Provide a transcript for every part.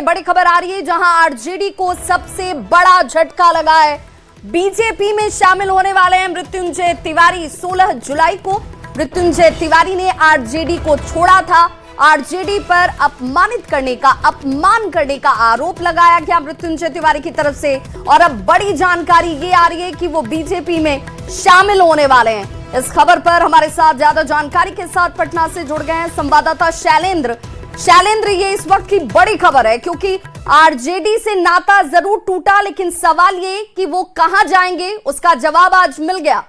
बड़ी खबर आ रही है जहां आरजेडी को सबसे बड़ा झटका लगा है। बीजेपी में शामिल होने वाले हैं मृत्युंजय तिवारी। 16 जुलाई को मृत्युंजय तिवारी ने आरजेडी को छोड़ा था। आरजेडी पर अपमान करने का आरोप लगाया गया मृत्युंजय तिवारी की तरफ से, और अब बड़ी जानकारी ये आ रही है कि वो बीजेपी में शामिल होने वाले हैं। इस खबर पर हमारे साथ ज्यादा जानकारी के साथ पटना से जुड़ गए हैं संवाददाता शैलेंद्र। ये इस वक्त की बड़ी खबर है क्योंकि आरजेडी से नाता जरूर टूटा, लेकिन सवाल ये कि वो कहां जाएंगे, उसका जवाब आज मिल गया।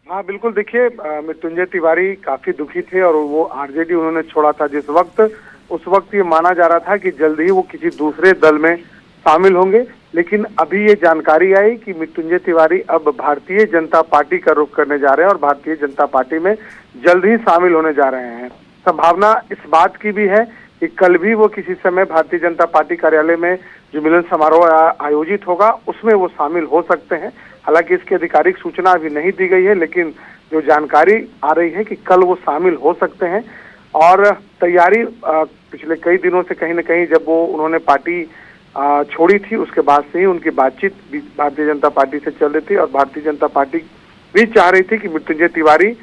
हाँ बिल्कुल, देखिए मृत्युंजय तिवारी काफी दुखी थे और वो आरजेडी उन्होंने छोड़ा था जिस वक्त, उस वक्त ये माना जा रहा था कि जल्द ही वो किसी दूसरे दल में शामिल होंगे। लेकिन अभी ये जानकारी आई कि मृत्युंजय तिवारी अब भारतीय जनता पार्टी का रुख करने जा रहे हैं और भारतीय जनता पार्टी में जल्द ही शामिल होने जा रहे हैं। संभावना इस बात की भी है कि कल भी वो किसी समय भारतीय जनता पार्टी कार्यालय में जो मिलन समारोह आयोजित होगा उसमें वो शामिल हो सकते हैं। हालांकि इसकी आधिकारिक सूचना अभी नहीं दी गई है, लेकिन जो जानकारी आ रही है कि कल वो शामिल हो सकते हैं। और तैयारी पिछले कई दिनों से कहीं न कहीं जब वो उन्होंने पार्टी छोड़ी थी उसके बाद से ही उनकी बातचीत भारतीय जनता पार्टी से चल रही थी और भारतीय जनता पार्टी भी चाह रही थी कि मृत्युंजय तिवारी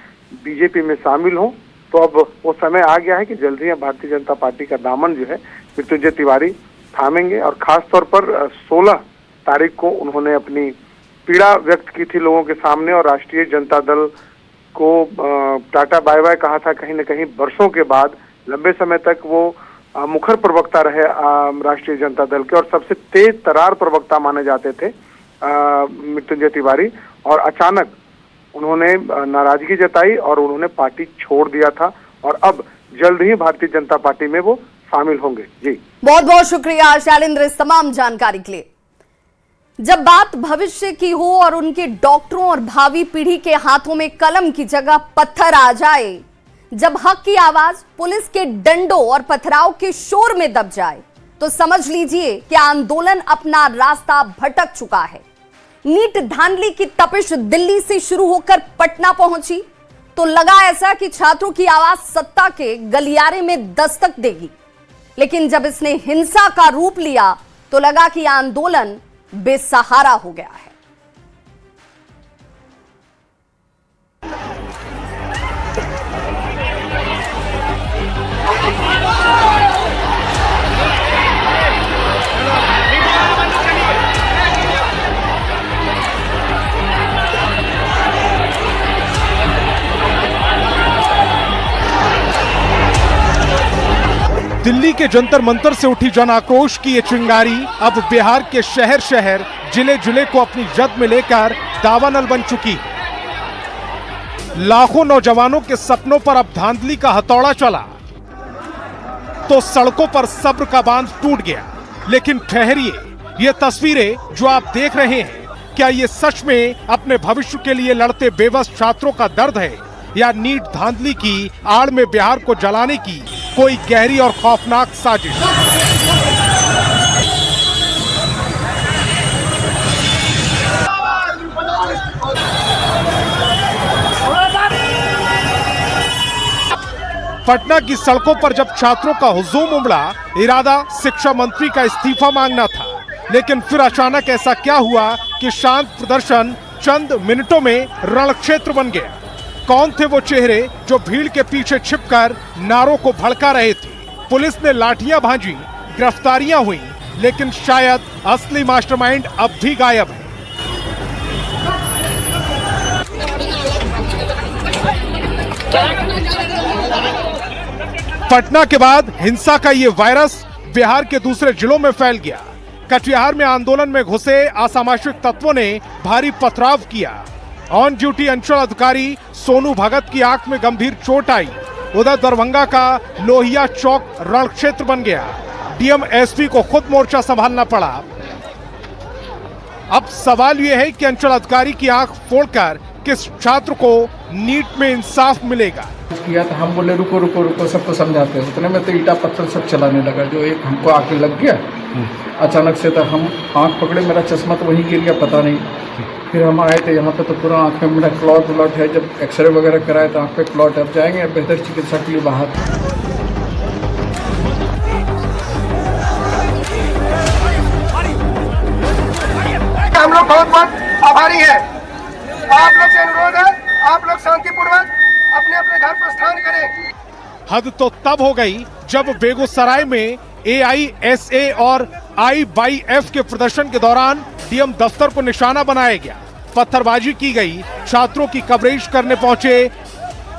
बीजेपी में शामिल हो। तो अब वो समय आ गया है कि जल्द ही भारतीय जनता पार्टी का दामन जो है मृत्युंजय तिवारी थामेंगे। और खास तौर पर 16 तारीख को उन्होंने अपनी पीड़ा व्यक्त की थी लोगों के सामने और राष्ट्रीय जनता दल को टाटा बाय बाय कहा था। कहीं न कहीं वर्षों के बाद लंबे समय तक वो मुखर प्रवक्ता रहे राष्ट्रीय जनता दल के और सबसे तेज तरार प्रवक्ता माने जाते थे मृत्युंजय तिवारी, और अचानक उन्होंने नाराजगी जताई और उन्होंने पार्टी छोड़ दिया था और अब जल्द ही भारतीय जनता पार्टी में वो शामिल होंगे। जी बहुत बहुत शुक्रिया शैलेंद्र इस तमाम जानकारी के लिए। जब बात भविष्य की हो और उनके डॉक्टरों और भावी पीढ़ी के हाथों में कलम की जगह पत्थर आ जाए, जब हक की आवाज पुलिस के डंडों और पथराव के शोर में दब जाए, तो समझ लीजिए कि आंदोलन अपना रास्ता भटक चुका है। नीट धांधली की तपिश दिल्ली से शुरू होकर पटना पहुंची तो लगा ऐसा कि छात्रों की आवाज सत्ता के गलियारे में दस्तक देगी, लेकिन जब इसने हिंसा का रूप लिया तो लगा कि आंदोलन बेसहारा हो गया है। दिल्ली के जंतर मंतर से उठी जन आक्रोश की ये चिंगारी अब बिहार के शहर शहर जिले जिले को अपनी जद में लेकर दावानल बन चुकी। लाखों नौजवानों के सपनों पर अब धांधली का हथौड़ा चला तो सड़कों पर सब्र का बांध टूट गया। लेकिन ठहरिए, ये तस्वीरें जो आप देख रहे हैं, क्या ये सच में अपने भविष्य के लिए लड़ते बेबस छात्रों का दर्द है या नीट धांधली की आड़ में बिहार को जलाने की कोई गहरी और खौफनाक साजिश? पटना की सड़कों पर जब छात्रों का हुजूम उमड़ा, इरादा शिक्षा मंत्री का इस्तीफा मांगना था, लेकिन फिर अचानक ऐसा क्या हुआ कि शांत प्रदर्शन चंद मिनटों में रणक्षेत्र बन गया। कौन थे वो चेहरे जो भीड़ के पीछे छिपकर नारों को भड़का रहे थे? पुलिस ने लाठियां भांजी, गिरफ्तारियां हुई, लेकिन शायद असली मास्टरमाइंड अब भी गायब है। पटना के बाद हिंसा का ये वायरस बिहार के दूसरे जिलों में फैल गया। कटिहार में आंदोलन में घुसे असामाजिक तत्वों ने भारी पथराव किया। ऑन ड्यूटी अंचल अधिकारी सोनू भगत की आंख में गंभीर चोट आई। उधर दरभंगा का लोहिया चौक रणक्षेत्र बन गया। डीएम एसपी को खुद मोर्चा संभालना पड़ा। अब सवाल यह है कि अंचल अधिकारी की आंख फोड़कर किस छात्र को नीट में इंसाफ मिलेगा? किया तो हम बोले रुको रुको रुको, सबको समझाते हैं। उतने में तो ईटा पत्थर सब चलाने लगा, जो एक हमको आके लग गया अचानक से। तो हम आंख पकड़े, मेरा चश्मा तो वहीं गिर गया, पता नहीं। फिर हम आए थे यहाँ पे तो पूरा आँख में मेरा क्लॉट व्लॉट है। जब एक्सरे वगैरह कराए तो आँख पे क्लॉट। अब जाएंगे बेहतर चिकित्सा के लिए बाहर। लोग बहुत बहुत आभारी हैं। आप लोग से अनुरोध है, आप लोग शांतिपूर्वक अपने अपने घर प्रस्थान करें। हद तो तब हो गई जब बेगूसराय में AISA और IYF के प्रदर्शन के दौरान डीएम दफ्तर को निशाना बनाया गया, पत्थरबाजी की गई, छात्रों की कवरेज करने पहुंचे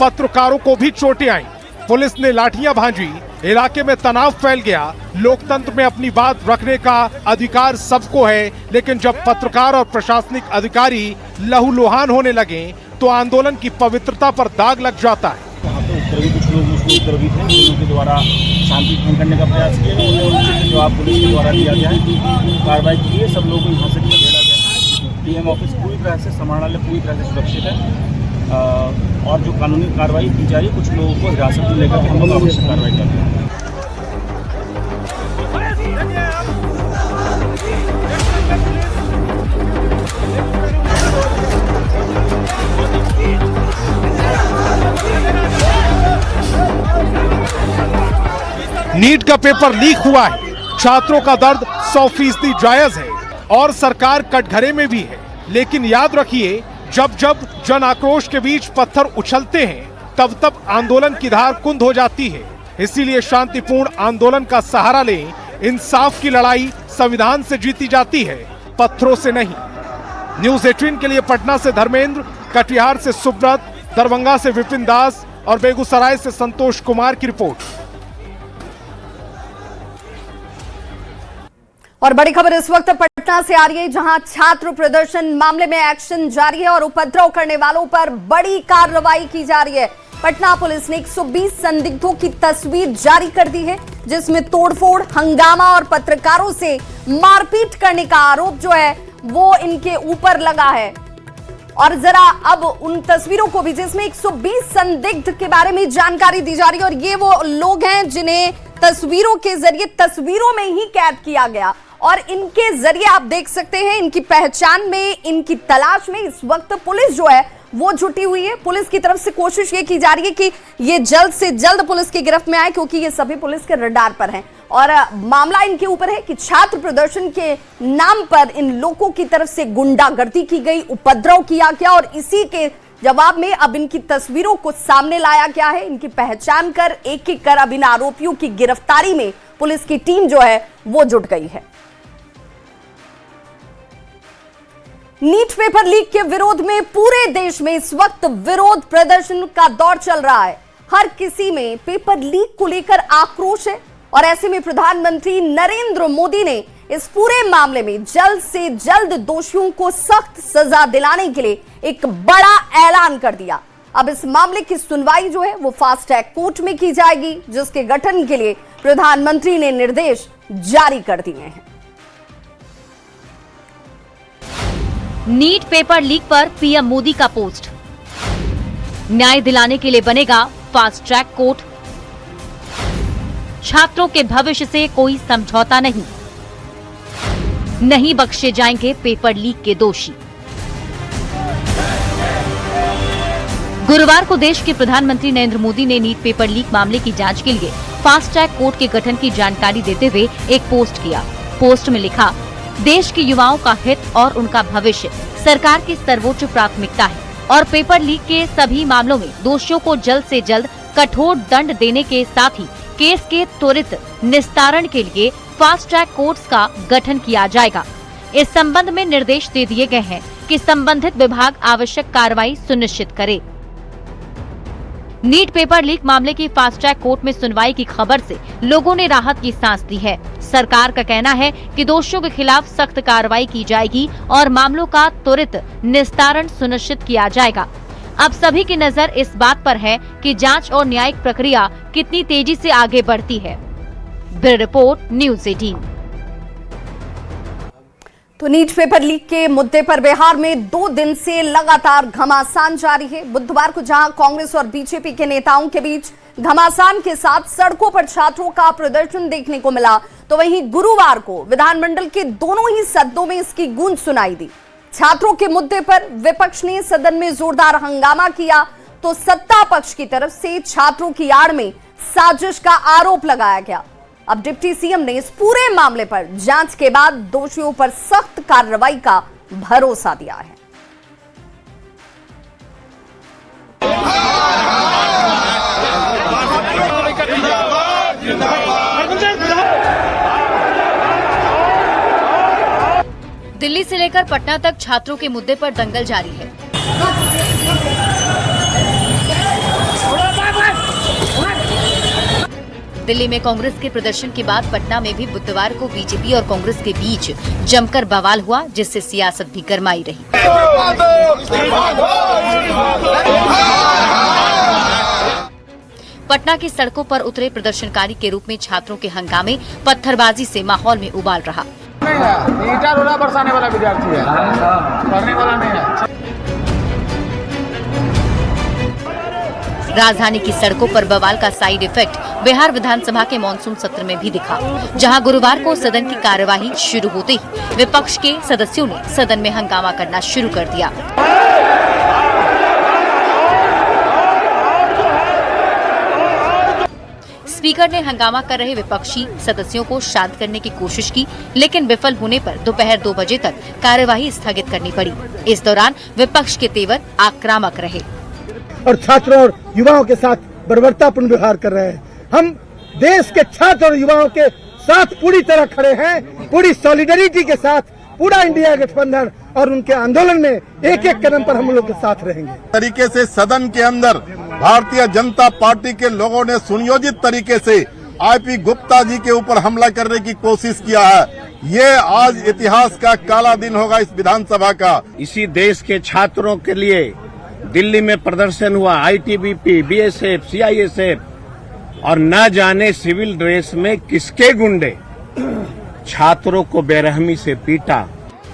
पत्रकारों को भी चोटें आईं, पुलिस ने लाठियां भांजी, इलाके में तनाव फैल गया। लोकतंत्र में अपनी बात रखने का अधिकार सबको है, लेकिन जब पत्रकार और प्रशासनिक अधिकारी लहूलुहान होने लगे तो आंदोलन की पवित्रता पर दाग लग जाता है। वहाँ पे उपद्रवी कुछ लोग मुस्लिम उपद्रवी थे, उनके द्वारा शांति भंग करने का प्रयास किया गया, उन्हें जवाब पुलिस के द्वारा दिया गया है, कार्रवाई की है, सब लोगों को यहाँ से खदेड़ा गया है। डीएम ऑफिस पूरी तरह से समाहरणालय पूरी तरह से सुरक्षित है और जो कानूनी कार्रवाई की जा रही है, कुछ लोगों को हिरासत में लेकर हम लोग आवश्यक कार्रवाई कर रहे हैं। नीट का पेपर लीक हुआ है, छात्रों का दर्द 100% जायज है और सरकार कटघरे में भी है, लेकिन याद रखिए जब जब जन आक्रोश के बीच पत्थर उछलते हैं तब तब आंदोलन की धार कुंद हो जाती है। इसीलिए शांतिपूर्ण आंदोलन का सहारा लें, इंसाफ की लड़ाई संविधान से जीती जाती है, पत्थरों से नहीं। न्यूज़ 18 के लिए पटना से धर्मेंद्र, कटिहार से सुब्रत, दरभंगा से विपिन दास और बेगूसराय से संतोष कुमार की रिपोर्ट। और बड़ी खबर इस वक्त पटना से आ रही है, जहां छात्र प्रदर्शन मामले में एक्शन जारी है और उपद्रव करने वालों पर बड़ी कार्रवाई की जा रही है। पटना पुलिस ने 120 संदिग्धों की तस्वीर जारी कर दी है, जिसमें तोड़फोड़, हंगामा और पत्रकारों से मारपीट करने का आरोप जो है वो इनके ऊपर लगा है। और जरा अब उन तस्वीरों को भी, जिसमें 120 संदिग्ध के बारे में जानकारी दी जा रही है और ये वो लोग हैं जिन्हें तस्वीरों के जरिए तस्वीरों में ही कैद किया गया और इनके जरिए आप देख सकते हैं इनकी पहचान में, इनकी तलाश में इस वक्त पुलिस जो है वो जुटी हुई है। पुलिस की तरफ से कोशिश ये की जा रही है कि ये जल्द से जल्द पुलिस की गिरफ्त में आए, क्योंकि ये सभी पुलिस के रडार पर हैं और मामला इनके ऊपर है कि छात्र प्रदर्शन के नाम पर इन लोगों की तरफ से गुंडागर्दी की गई, उपद्रव किया गया और इसी के जवाब में अब इनकी तस्वीरों को सामने लाया गया है। इनकी पहचान कर एक एक कर अब इन आरोपियों की गिरफ्तारी में पुलिस की टीम जो है वो जुट गई है। नीट पेपर लीक के विरोध में पूरे देश में इस वक्त विरोध प्रदर्शन का दौर चल रहा है। हर किसी में पेपर लीक को लेकर आक्रोश है और ऐसे में प्रधानमंत्री नरेंद्र मोदी ने इस पूरे मामले में जल्द से जल्द दोषियों को सख्त सजा दिलाने के लिए एक बड़ा ऐलान कर दिया। अब इस मामले की सुनवाई जो है वो फास्ट ट्रैक कोर्ट में की जाएगी, जिसके गठन के लिए प्रधानमंत्री ने निर्देश जारी कर दिए हैं। नीट पेपर लीक पर पीएम मोदी का पोस्ट, न्याय दिलाने के लिए बनेगा फास्ट ट्रैक कोर्ट, छात्रों के भविष्य से कोई समझौता नहीं बख्शे जाएंगे पेपर लीक के दोषी। गुरुवार को देश के प्रधानमंत्री नरेंद्र मोदी ने नीट पेपर लीक मामले की जांच के लिए फास्ट ट्रैक कोर्ट के गठन की जानकारी देते हुए एक पोस्ट किया। पोस्ट में लिखा, देश के युवाओं का हित और उनका भविष्य सरकार की सर्वोच्च प्राथमिकता है और पेपर लीक के सभी मामलों में दोषियों को जल्द से जल्द कठोर दंड देने के साथ ही केस के त्वरित निस्तारण के लिए फास्ट ट्रैक कोर्ट्स का गठन किया जाएगा। इस संबंध में निर्देश दे दिए गए हैं कि संबंधित विभाग आवश्यक कार्रवाई सुनिश्चित करे। नीट पेपर लीक मामले की फास्ट ट्रैक कोर्ट में सुनवाई की खबर से लोगों ने राहत की सांस ली है। सरकार का कहना है कि दोषियों के खिलाफ सख्त कार्रवाई की जाएगी और मामलों का त्वरित निस्तारण सुनिश्चित किया जाएगा। अब सभी की नजर इस बात पर है कि जांच और न्यायिक प्रक्रिया कितनी तेजी से आगे बढ़ती है। Bureau report, news 18। तो नीट पेपर लीक के मुद्दे पर बिहार में 2 दिन से लगातार घमासान जारी है। बुधवार को जहां कांग्रेस और बीजेपी के नेताओं के बीच घमासान के साथ सड़कों पर छात्रों का प्रदर्शन देखने को मिला, तो वहीं गुरुवार को विधानमंडल के दोनों ही सदनों में इसकी गूंज सुनाई दी। छात्रों के मुद्दे पर विपक्ष ने सदन में जोरदार हंगामा किया, तो सत्ता पक्ष की तरफ से छात्रों की आड़ में साजिश का आरोप लगाया गया। अब डिप्टी सीएम ने इस पूरे मामले पर जांच के बाद दोषियों पर सख्त कार्रवाई का भरोसा दिया है। दिल्ली से लेकर पटना तक छात्रों के मुद्दे पर दंगल जारी है। दिल्ली में कांग्रेस के प्रदर्शन के बाद पटना में भी बुधवार को बीजेपी और कांग्रेस के बीच जमकर बवाल हुआ, जिससे सियासत भी गरमाई रही। पटना की सड़कों पर उतरे प्रदर्शनकारी के रूप में छात्रों के हंगामे, पत्थरबाजी से माहौल में उबाल रहा। ईटा रोड़ा बरसाने वाला विद्यार्थी है, पढ़ने वाला नहीं है। राजधानी की सड़कों पर बवाल का साइड इफेक्ट बिहार विधानसभा के मॉनसून सत्र में भी दिखा, जहां गुरुवार को सदन की कार्यवाही शुरू होते ही विपक्ष के सदस्यों ने सदन में हंगामा करना शुरू कर दिया। स्पीकर ने हंगामा कर रहे विपक्षी सदस्यों को शांत करने की कोशिश की, लेकिन विफल होने पर दोपहर 2 बजे तक कार्यवाही स्थगित करनी पड़ी। इस दौरान विपक्ष के तेवर आक्रामक रहे और छात्रों और युवाओं के साथ बर्बरतापूर्ण व्यवहार कर रहे हैं। हम देश के छात्र और युवाओं के साथ पूरी तरह खड़े हैं, पूरी सॉलिडरिटी के साथ, पूरा इंडिया गठबंधन और उनके आंदोलन में एक एक कदम पर हम लोग के साथ रहेंगे। तरीके से सदन के अंदर भारतीय जनता पार्टी के लोगों ने सुनियोजित तरीके से आईपी गुप्ता जी के ऊपर हमला करने की कोशिश किया है। ये आज इतिहास का काला दिन होगा इस विधानसभा का। इसी देश के छात्रों के लिए दिल्ली में प्रदर्शन हुआ। आईटीबीपी, बीएसएफ, सीआईएसएफ और न जाने सिविल ड्रेस में किसके गुंडे छात्रों को बेरहमी से पीटा।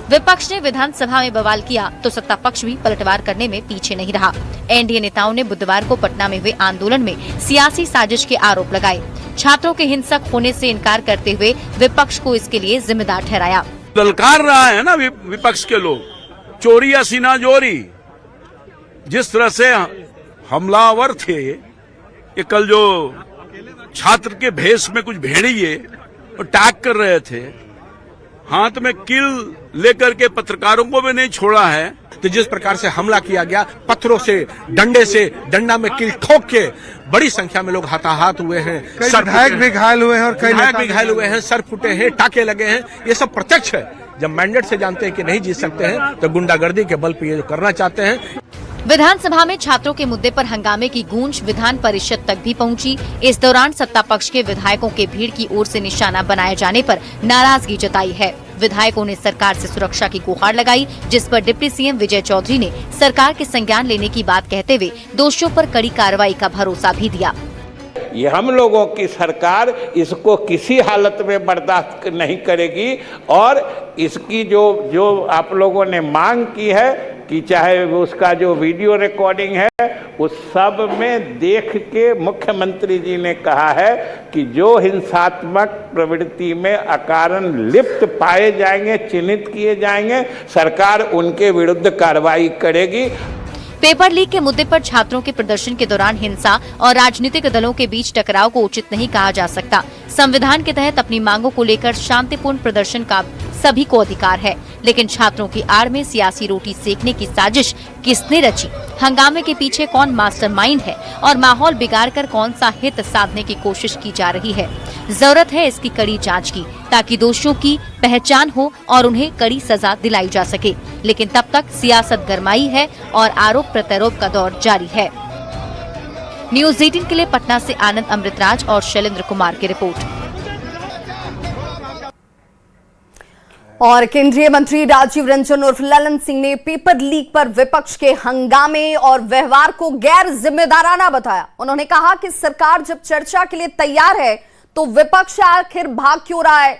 विपक्ष ने विधानसभा में बवाल किया तो सत्ता पक्ष भी पलटवार करने में पीछे नहीं रहा। एनडीए नेताओं ने बुधवार को पटना में हुए आंदोलन में सियासी साजिश के आरोप लगाए। छात्रों के हिंसक होने से इनकार करते हुए विपक्ष को इसके लिए जिम्मेदार ठहराया। ललकार रहा है ना विपक्ष के लोग, चोरी या सीना जोरी। जिस तरह से हमलावर थे, ये कल जो छात्र के भेष में कुछ भेड़िए अटैक कर रहे थे, हाथ में किल लेकर के पत्रकारों को भी नहीं छोड़ा है। तो जिस प्रकार से हमला किया गया, पत्थरों से, डंडा में किल ठोक के बड़ी संख्या में लोग हताहत हुए हैं, विधायक भी घायल हुए हैं और कई विधायक भी घायल हुए हैं, सर फूटे हैं, टाके लगे हैं। ये सब प्रत्यक्ष है। जब मैंडेट से जानते हैं कि नहीं जीत सकते हैं तो गुंडागर्दी के बल पर ये करना चाहते हैं। विधानसभा में छात्रों के मुद्दे पर हंगामे की गूंज विधान परिषद तक भी पहुंची। इस दौरान सत्ता पक्ष के विधायकों के भीड़ की ओर से निशाना बनाए जाने पर नाराजगी जताई है। विधायकों ने सरकार से सुरक्षा की गुहार लगाई, जिस पर डिप्टी सीएम विजय चौधरी ने सरकार के संज्ञान लेने की बात कहते हुए दोषियों पर कड़ी कार्रवाई का भरोसा भी दिया। ये हम लोगों की सरकार इसको किसी हालत में बर्दाश्त नहीं करेगी और इसकी जो आप लोगों ने मांग की है कि चाहे उसका जो वीडियो रिकॉर्डिंग है, उस सब में देख के मुख्यमंत्री जी ने कहा है कि जो हिंसात्मक प्रवृत्ति में अकारण लिप्त पाए जाएंगे, चिन्हित किए जाएंगे, सरकार उनके विरुद्ध कार्रवाई करेगी। पेपर लीक के मुद्दे पर छात्रों के प्रदर्शन के दौरान हिंसा और राजनीतिक दलों के बीच टकराव को उचित नहीं कहा जा सकता। संविधान के तहत अपनी मांगों को लेकर शांतिपूर्ण प्रदर्शन का सभी को अधिकार है, लेकिन छात्रों की आड़ में सियासी रोटी सेकने की साजिश किसने रची, हंगामे के पीछे कौन मास्टरमाइंड है और माहौल बिगाड़कर कौन सा हित साधने की कोशिश की जा रही है। जरूरत है इसकी कड़ी जांच की, ताकि दोषियों की पहचान हो और उन्हें कड़ी सजा दिलाई जा सके। लेकिन तब तक सियासत गरमाई है और आरोप प्रत्यारोप का दौर जारी है। न्यूज़ 18 के लिए पटना से आनंद अमृतराज और शैलेंद्र कुमार की रिपोर्ट। और केंद्रीय मंत्री राजीव रंजन उर्फ ललन सिंह ने पेपर लीक पर विपक्ष के हंगामे और व्यवहार को गैर जिम्मेदाराना बताया। उन्होंने कहा कि सरकार जब चर्चा के लिए तैयार है तो विपक्ष आखिर भाग क्यों रहा है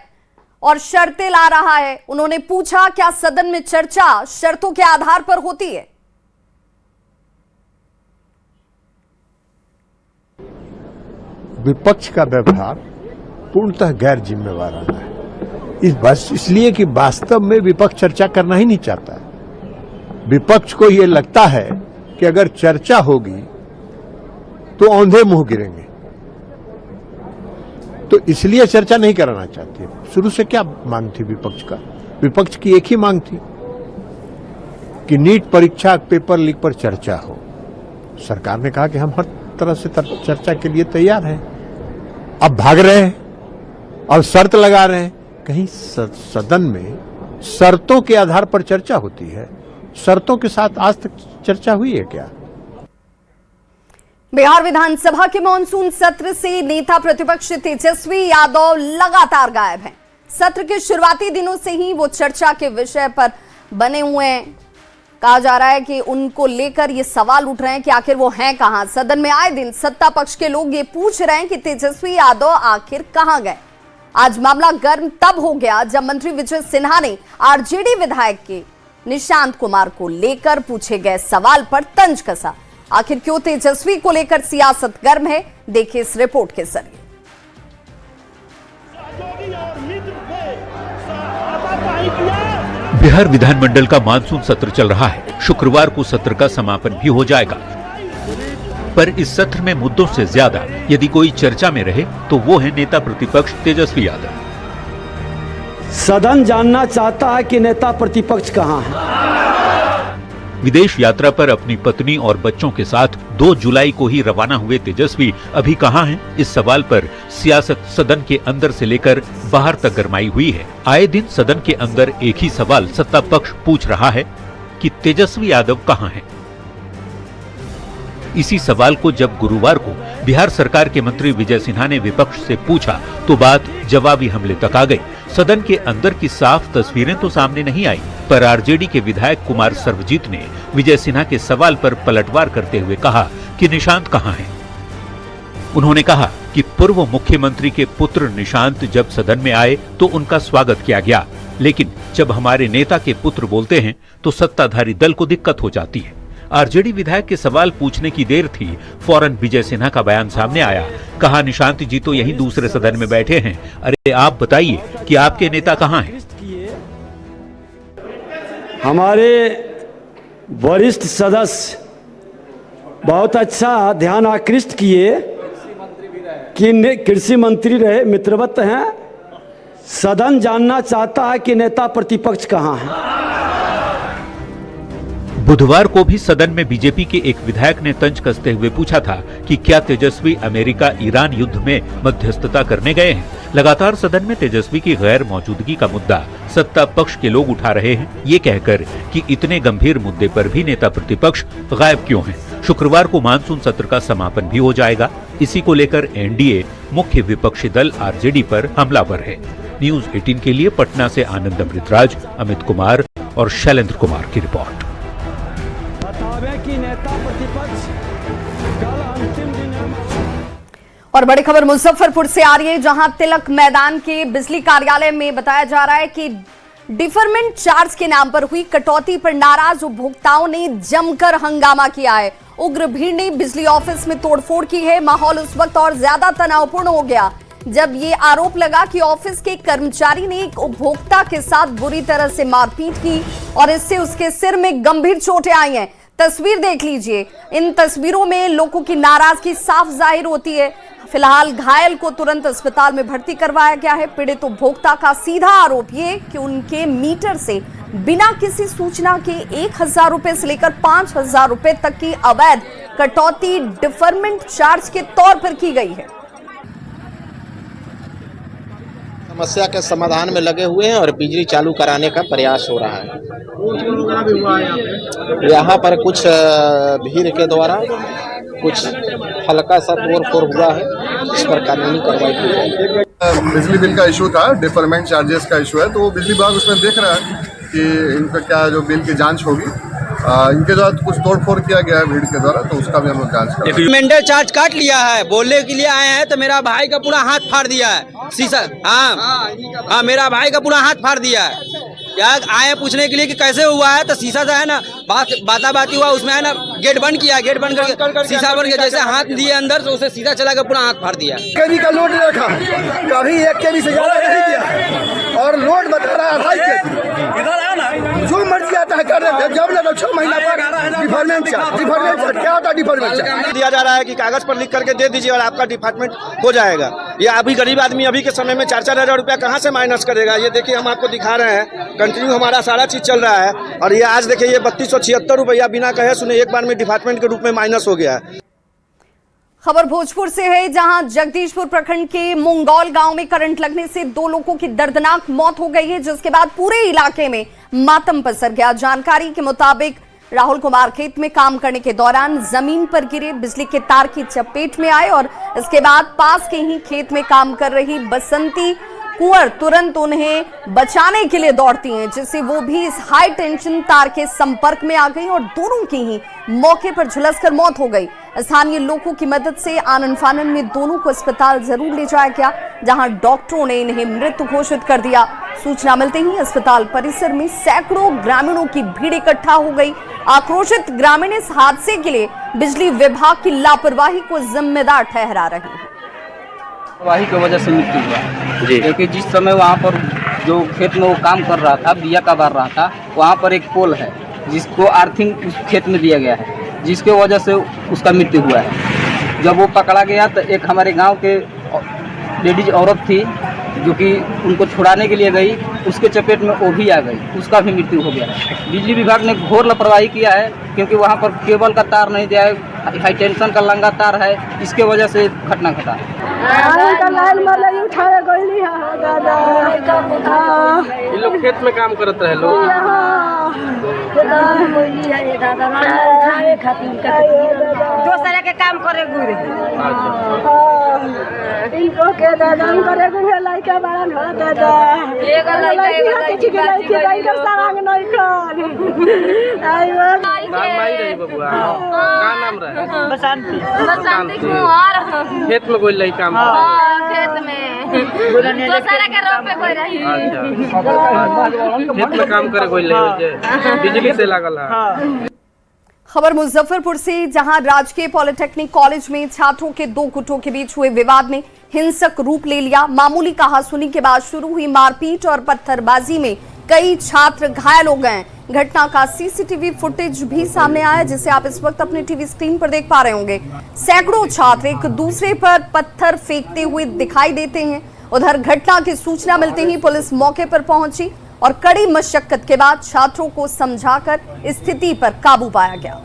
और शर्तें ला रहा है। उन्होंने पूछा, क्या सदन में चर्चा शर्तों के आधार पर होती है? विपक्ष का व्यवहार पूर्णतः गैर जिम्मेवाराना है। इसलिए कि वास्तव में विपक्ष चर्चा करना ही नहीं चाहता। विपक्ष को यह लगता है कि अगर चर्चा होगी तो औंधे मुंह गिरेंगे, तो इसलिए चर्चा नहीं कराना चाहती। शुरू से क्या मांग थी विपक्ष का? विपक्ष की एक ही मांग थी कि नीट परीक्षा पेपर लीक पर चर्चा हो। सरकार ने कहा कि हम हर तरह से चर्चा के लिए तैयार हैं। अब भाग रहे हैं और शर्त लगा रहे हैं। कहीं सदन में शर्तों के आधार पर चर्चा होती है? शर्तों के साथ आज तक चर्चा हुई है क्या? बिहार विधानसभा के मानसून सत्र से नेता प्रतिपक्ष तेजस्वी यादव लगातार गायब हैं। सत्र के शुरुआती दिनों से ही वो चर्चा के विषय पर बने हुए हैं। कहा जा रहा है कि उनको लेकर ये सवाल उठ रहे हैं कि आखिर वो हैं कहां। सदन में आए दिन सत्ता पक्ष के लोग ये पूछ रहे हैं कि तेजस्वी यादव आखिर कहां गए। आज मामला गर्म तब हो गया जब मंत्री विजय सिन्हा ने आरजेडी विधायक के निशांत कुमार को लेकर पूछे गए सवाल पर तंज कसा। आखिर क्यों तेजस्वी को लेकर सियासत गर्म है, देखिए इस रिपोर्ट के जरिए। बिहार विधानमंडल का मानसून सत्र चल रहा है। शुक्रवार को सत्र का समापन भी हो जाएगा, पर इस सत्र में मुद्दों से ज्यादा यदि कोई चर्चा में रहे तो वो है नेता प्रतिपक्ष तेजस्वी यादव। सदन जानना चाहता है कि नेता प्रतिपक्ष कहां है। विदेश यात्रा पर अपनी पत्नी और बच्चों के साथ 2 जुलाई को ही रवाना हुए तेजस्वी अभी कहां हैं? इस सवाल पर सियासत सदन के अंदर से लेकर बाहर तक गरमाई हुई है। आए दिन सदन के अंदर एक ही सवाल सत्ता पक्ष पूछ रहा है कि तेजस्वी यादव कहां हैं? इसी सवाल को जब गुरुवार को बिहार सरकार के मंत्री विजय सिन्हा ने विपक्ष से पूछा तो बात जवाबी हमले तक आ गई। सदन के अंदर की साफ तस्वीरें तो सामने नहीं आई, पर आरजेडी के विधायक कुमार सर्वजीत ने विजय सिन्हा के सवाल पर पलटवार करते हुए कहा कि निशांत कहां हैं। उन्होंने कहा कि पूर्व मुख्यमंत्री के पुत्र निशांत जब सदन में आए तो उनका स्वागत किया गया, लेकिन जब हमारे नेता के पुत्र बोलते हैं तो सत्ताधारी दल को दिक्कत हो जाती है। आरजेडी विधायक के सवाल पूछने की देर थी, फौरन विजय सिन्हा का बयान सामने आया। कहा निशांत जी तो यही दूसरे सदन में बैठे हैं, अरे आप बताइए कि आपके नेता कहां हैं? हमारे वरिष्ठ सदस्य बहुत अच्छा ध्यान आकृष्ट किए कि कृषि मंत्री रहे, मित्रवत हैं। सदन जानना चाहता है कि नेता प्रतिपक्ष कहां है। बुधवार को भी सदन में बीजेपी के एक विधायक ने तंज कसते हुए पूछा था कि क्या तेजस्वी अमेरिका ईरान युद्ध में मध्यस्थता करने गए हैं। लगातार सदन में तेजस्वी की गैर मौजूदगी का मुद्दा सत्ता पक्ष के लोग उठा रहे हैं, ये कहकर कि इतने गंभीर मुद्दे पर भी नेता प्रतिपक्ष गायब क्यों हैं। शुक्रवार को मानसून सत्र का समापन भी हो जाएगा। इसी को लेकर एनडीए मुख्य विपक्षी दल आरजेडी पर हमलावर है। न्यूज 18 के लिए पटना से आनंद अमृतराज, अमित कुमार और शैलेंद्र कुमार की रिपोर्ट। कि नेता प्रतिपक्ष कल अंतिम दिन है। और बड़ी खबर मुजफ्फरपुर से आ रही है, जहां तिलक मैदान के बिजली कार्यालय में बताया जा रहा है कि डिफरमेंट चार्ज के नाम पर हुई कटौती पर नाराज उपभोक्ताओं ने जमकर हंगामा किया है। उग्र भीड़ ने बिजली ऑफिस में तोड़फोड़ की है। माहौल उस वक्त और ज्यादा तनावपूर्ण हो गया जब ये आरोप लगा कि ऑफिस के कर्मचारी ने एक उपभोक्ता के साथ बुरी तरह से मारपीट की और इससे उसके सिर में गंभीर चोटें आई हैं। तस्वीर देख लीजिए। इन तस्वीरों में लोगों की नाराजगी साफ जाहिर होती है। फिलहाल घायल को तुरंत अस्पताल में भर्ती करवाया गया है। पीड़ित उपभोक्ता का सीधा आरोप ये कि उनके मीटर से बिना किसी सूचना के 1000 रुपए से लेकर 5000 रुपए तक की अवैध कटौती डिफरमेंट चार्ज के तौर पर की गई है। समस्या के समाधान में लगे हुए हैं और बिजली चालू कराने का प्रयास हो रहा है। यहाँ पर कुछ भीड़ के द्वारा कुछ हल्का सा तोड़फोड़ हुआ है, इस पर कानूनी कार्रवाई की जाएगी। बिजली बिल का इशू था, डिफरमेंट चार्जेस का इशू है, तो बिजली विभाग उसमें देख रहा है कि इनका क्या जो बिल की जांच होगी। इनके द्वारा कुछ तोड़फोड़ किया गया है भीड़ के द्वारा, तो उसका भी हम लोग जांच कर रहे हैं। मेंटल चार्ज काट लिया है, बोलने के लिए आए हैं तो मेरा भाई का पूरा हाथ फाड़ दिया है शीशा। हाँ, मेरा भाई का पूरा हाथ फाड़ दिया है। क्या आए पूछने के लिए कि कैसे हुआ है, तो शीशा जो है ना बाती हुआ, उसमें है ना गेट बंद किया, गेट बंद करके शीशा बन गया। जैसे हाथ दिए अंदर तो उसे सीधा चला कर पूरा हाथ फाड़ दिया। केवी का लोड रखा, कभी 1 केवी से ज्यादा नहीं दिया और लोड बता रहा है 2.5 केवी। जो मर्जी आता है जब ले 6 महीना पर डिफार्मेंट क्या होता है? डिफार्मेंट दिया जा रहा है कि कागज पर लिख करके दे दीजिए और आपका डिपार्टमेंट हो जाएगा। ये अभी गरीब आदमी अभी के समय में 4-4 हज़ार रुपया कहाँ से माइनस करेगा? ये देखिए हम आपको दिखा रहे हैं, कंटिन्यू हमारा सारा चीज चल रहा है और ये आज देखिए ये 3276 रुपया बिना कहे सुने एक बार में डिपार्टमेंट के रूप में माइनस हो गया है। खबर भोजपुर से है, जहां जगदीशपुर प्रखंड के मुंगौल गांव में करंट लगने से 2 लोगों की दर्दनाक मौत हो गई है, जिसके बाद पूरे इलाके में मातम पसर गया। जानकारी के मुताबिक राहुल कुमार खेत में काम करने के दौरान जमीन पर गिरे, बिजली के तार की चपेट में आए और इसके बाद पास के ही खेत में काम कर रही बसंती कुंवर तुरंत उन्हें बचाने के लिए दौड़ती हैं, जिससे वो भी इस हाई टेंशन तार के संपर्क में आ गई और दोनों की ही मौके पर झुलसकर मौत हो गई। स्थानीय लोगों की मदद से आनन फानन में दोनों को अस्पताल जरूर ले जाया गया, जहां डॉक्टरों ने इन्हें मृत घोषित कर दिया। सूचना मिलते ही अस्पताल परिसर में सैकड़ों ग्रामीणों की भीड़ इकट्ठा हो गई। आक्रोशित ग्रामीण इस हादसे के लिए बिजली विभाग की लापरवाही को जिम्मेदार ठहरा रहे हैं। लापरवाही की वजह से मृत्यु हुआ जी, क्योंकि जिस समय वहाँ पर जो खेत में वो काम कर रहा था, बिया का बार रहा था, वहाँ पर एक पोल है जिसको अर्थिंग उस खेत में दिया गया है, जिसके वजह से उसका मृत्यु हुआ है। जब वो पकड़ा गया तो एक हमारे गांव के लेडीज औरत थी जो कि उनको छुड़ाने के लिए गई, उसके चपेट में वो भी आ गई, उसका भी मृत्यु हो गया। बिजली विभाग ने घोर लापरवाही किया है, क्योंकि वहाँ पर केबल का तार नहीं दिया है, हाई टेंशन का लंगा तार है, इसके वजह से घटना घटा। ये लोग खेत में काम करते हैं, लोग दूसरे के काम करे खेत में कोई लई काम खेत में दूसरे के रोप पे कोई रही खेत में काम करे कोई लई बिजली से लागल है। खबर मुजफ्फरपुर से, जहां राजकीय पॉलिटेक्निक कॉलेज में छात्रों के 2 गुटों के बीच हुए विवाद ने हिंसक रूप ले लिया। मामूली कहासुनी के बाद शुरू हुई मारपीट और पत्थरबाजी में कई छात्र घायल हो गए। घटना का सीसीटीवी फुटेज भी सामने आया, जिसे आप इस वक्त अपने टीवी स्क्रीन पर देख पा रहे होंगे। सैकड़ों छात्र एक दूसरे पर पत्थर फेंकते हुए दिखाई देते हैं। उधर घटना की सूचना मिलते ही पुलिस मौके पर पहुंची और कड़ी मशक्कत के बाद छात्रों को समझाकर स्थिति पर काबू पाया गया।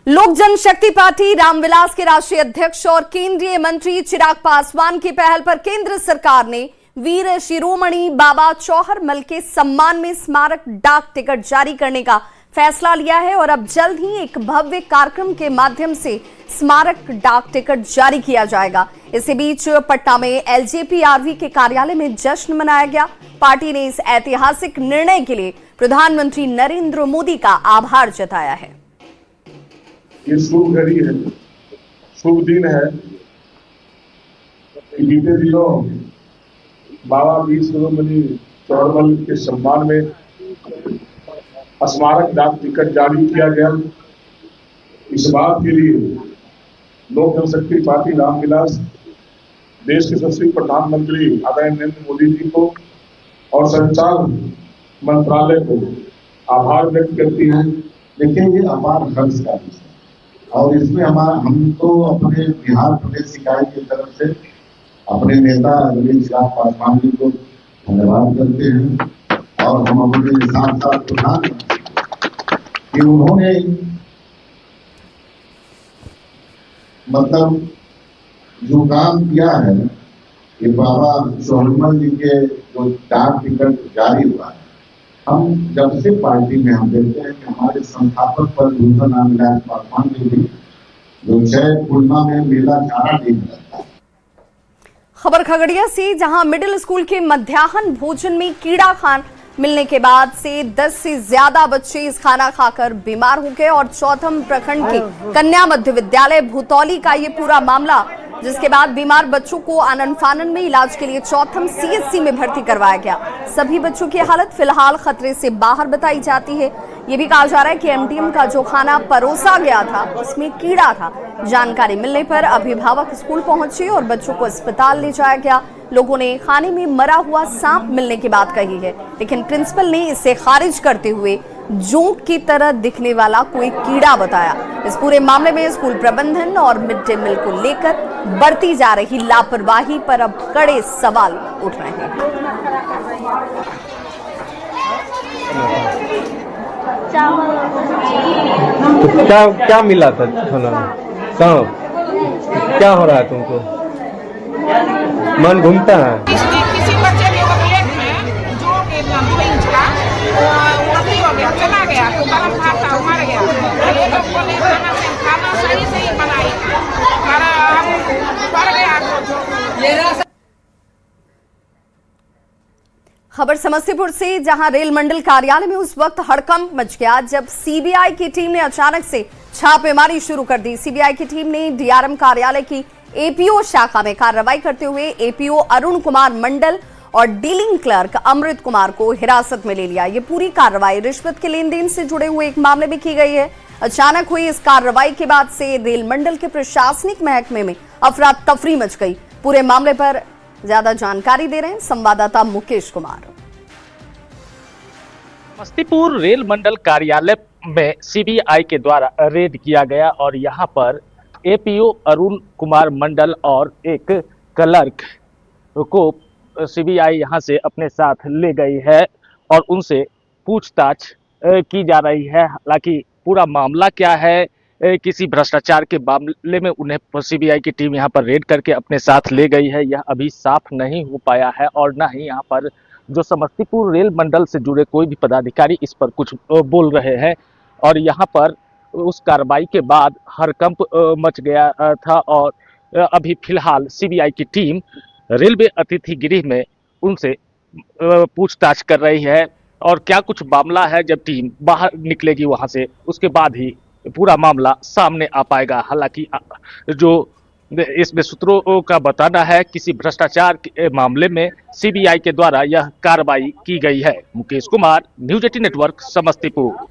लोक जनशक्ति पार्टी रामविलास के राष्ट्रीय अध्यक्ष और केंद्रीय मंत्री चिराग पासवान की पहल पर केंद्र सरकार ने वीर शिरोमणि बाबा चौहरमल के सम्मान में स्मारक डाक टिकट जारी करने का फैसला लिया है और अब जल्द ही एक भव्य कार्यक्रम के माध्यम से स्मारक डाक टिकट जारी किया जाएगा। इसी बीच पटना में एलजेपीआरवी के कार्यालय में जश्न मनाया गया। पार्टी ने इस ऐतिहासिक निर्णय के लिए प्रधानमंत्री नरेंद्र मोदी का आभार जताया है। ये शुभ घड़ी है, शुभ दिन है। बीते दिनों बाबा वीर शिरोमणि चौहरमल के सम्मान में स्मारक डाक टिकट जारी किया गया। इस बात के लिए लोक जनशक्ति पार्टी रामविलास देश के यशस्वी प्रधानमंत्री आदरणीय नरेंद्र मोदी जी को और संचार मंत्रालय को आभार व्यक्त करती है। देखिए, ये अपार हर्ष का विषय और इसमें हम तो अपने बिहार प्रदेश इकाई की तरफ से अपने नेता चिराग पासवान जी को धन्यवाद करते हैं और हम अपने साथ साथ प्रधानमंत्री कि उन्होंने मतलब जो काम किया है कि बाबा चौहरमल जी के जो डाक टिकट जारी हुआ है, हम जब से पार्टी में हम देखते हैं कि हमारे संस्थापक पर रामविलास पासवान जी भी जो 6 पूर्णिमा में मेला चारा नहीं लगता है। खबर खगड़िया से, जहां मिडिल स्कूल के मध्याह्न भोजन में कीड़ा खान मिलने के बाद से 10 से ज्यादा बच्चे इस खाना खाकर बीमार हो गए और चौथम प्रखंड के कन्या मध्य विद्यालय भूतौली का ये पूरा मामला, जिसके बाद बीमार बच्चों को आनन फानन में इलाज के लिए चौथम सीएचसी में भर्ती करवाया गया। सभी बच्चों की हालत फिलहाल खतरे से बाहर बताई जाती है। ये भी कहा जा रहा है कि एमडीएम का जो खाना परोसा गया था उसमें कीड़ा था। जानकारी मिलने पर अभिभावक स्कूल पहुंचे और बच्चों को अस्पताल ले जाया गया। लोगों ने खाने में मरा हुआ सांप मिलने की बात कही है, लेकिन प्रिंसिपल ने इसे खारिज करते हुए जोंक की तरह दिखने वाला कोई कीड़ा बताया। इस पूरे मामले में स्कूल प्रबंधन और मिड डे मील को लेकर बरती जा रही लापरवाही पर अब कड़े सवाल उठ रहे हैं। क्या मिला था खाना में? सांप? क्या हो रहा है तुमको? मन घूमता है? किसी बच्चे ने वो प्लेट में जो के 2 इंच का उल्टी हो गया, चला गया तो गरम खाता मर गया। ये लोग बोले खाना सही से ही बनाई पर हम पड़ गया। खबर समस्तीपुर से, जहां रेल मंडल कार्यालय में उस वक्त हड़कंप मच गया जब सीबीआई की टीम ने अचानक से छापेमारी शुरू कर दी। सीबीआई की टीम ने डीआरएम कार्यालय की एपीओ शाखा में कार्रवाई करते हुए एपीओ अरुण कुमार मंडल और डीलिंग क्लर्क अमृत कुमार को हिरासत में ले लिया। ये पूरी कार्रवाई रिश्वत के लेन देन से जुड़े हुए एक मामले में की गई है। अचानक हुई इस कार्रवाई के बाद से रेल मंडल के प्रशासनिक महकमे में अफरा तफरी मच गई। पूरे मामले पर ज्यादा जानकारी दे रहे हैं संवाददाता मुकेश कुमार। समस्तीपुर रेल मंडल कार्यालय में सीबीआई के द्वारा रेड किया गया और यहां पर एपीओ अरुण कुमार मंडल और एक क्लर्क को सीबीआई यहां से अपने साथ ले गई है और उनसे पूछताछ की जा रही है। हालांकि पूरा मामला क्या है, किसी भ्रष्टाचार के मामले में उन्हें सीबीआई की टीम यहां पर रेड करके अपने साथ ले गई है, यह अभी साफ नहीं हो पाया है और न ही यहां पर जो समस्तीपुर रेल मंडल से जुड़े कोई भी पदाधिकारी इस पर कुछ बोल रहे हैं। और यहां पर उस कार्रवाई के बाद हड़कंप मच गया था और अभी फिलहाल सीबीआई की टीम रेलवे अतिथि गृह में उनसे पूछताछ कर रही है और क्या कुछ मामला है, जब टीम बाहर निकलेगी वहां से उसके बाद ही पूरा मामला सामने आ पाएगा। हालांकि जो इसमें सूत्रों का बताना है किसी भ्रष्टाचार के मामले में सीबीआई के द्वारा यह कार्रवाई की गई है। Mukesh Kumar, news 18 network, Samastipur.